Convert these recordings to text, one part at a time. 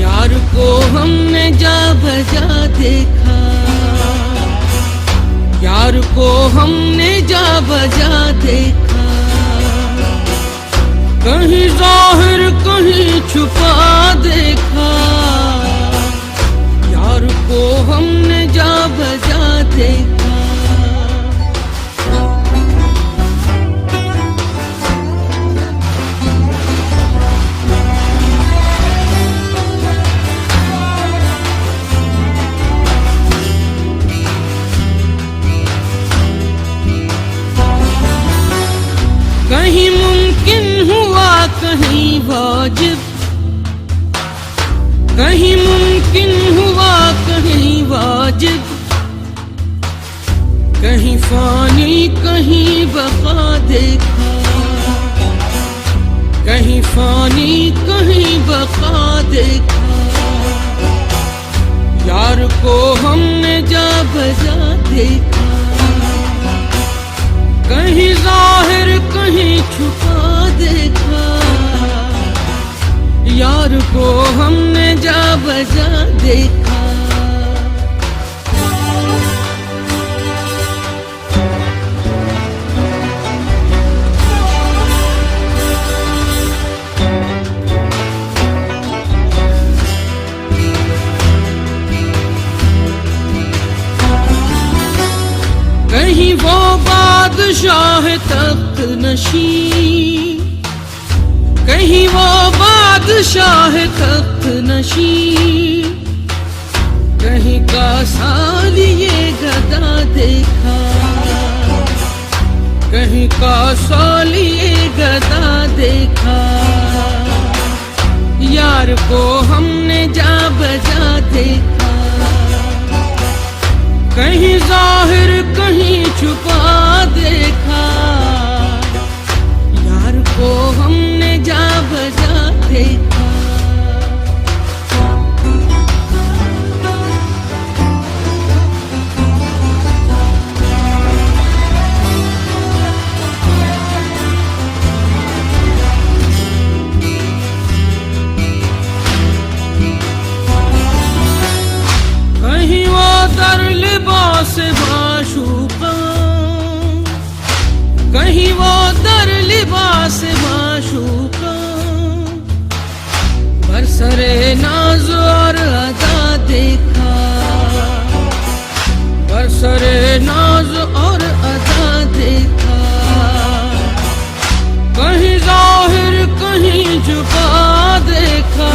यार को हमने जा बजा देखा, यार को हमने जा बजा देखा, कहीं जाहिर कहीं छुपा देखा। यार को हमने जा बजा देखा। कहीं मुमकिन हुआ कहीं वाजिब, कहीं मुमकिन हुआ कहीं वाजिब, कहीं फानी कहीं बका देखा, कहीं फानी कहीं बका देखा। यार को हमने जा बजा देखा, कहीं जाहिर कहीं छुपा देखा। यार को हमने जा बजा देखा। कहीं वो बादशाह तख्त नशीं, कहीं वो बादशाह तख्त नशीं, कहीं का सालिए गदा देखा, कहीं का सालिए गदा देखा। यार को हमने जा बजा देखा, कहीं जाहिर कहीं छुपा देखा। यार को हमने जा बजा देखा। कहीं वो दर लिबास माशूका, कहीं वो दर लिबास माशूका, बरसरे नाज और अदा देखा, बरसरे नाज और अदा देखा। कहीं जाहिर कहीं छुपा देखा।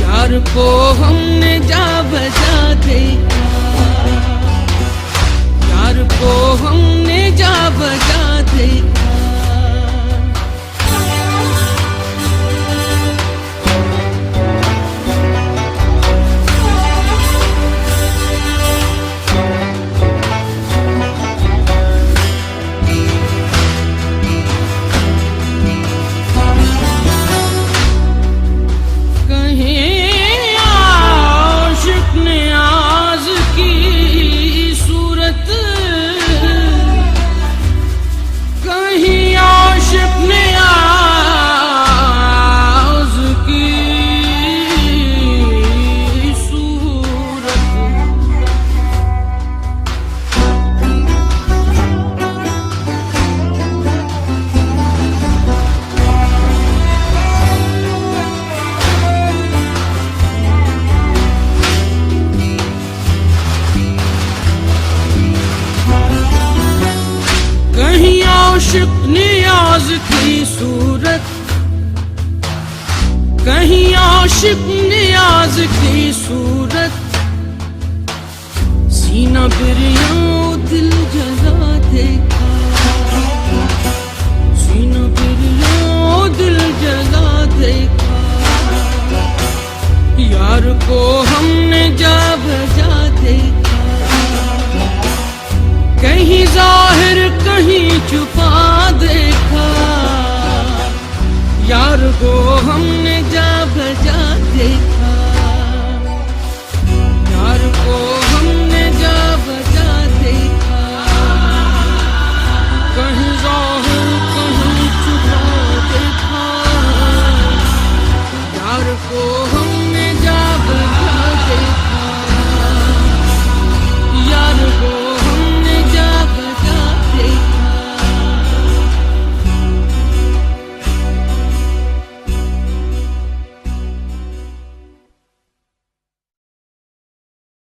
यार को हमने जा बजा देखा, यार को हमने जा बजा देखा। आशिक नियाज की सूरत, कहीं आशिक नियाज की सूरत, सीना बिरिया दिल जला देखा, सीना बिरिया दिल जला देखा। यार को हमने जा बजा देखा, कहीं जाहिर कहीं छुपा देखा। यार को हमने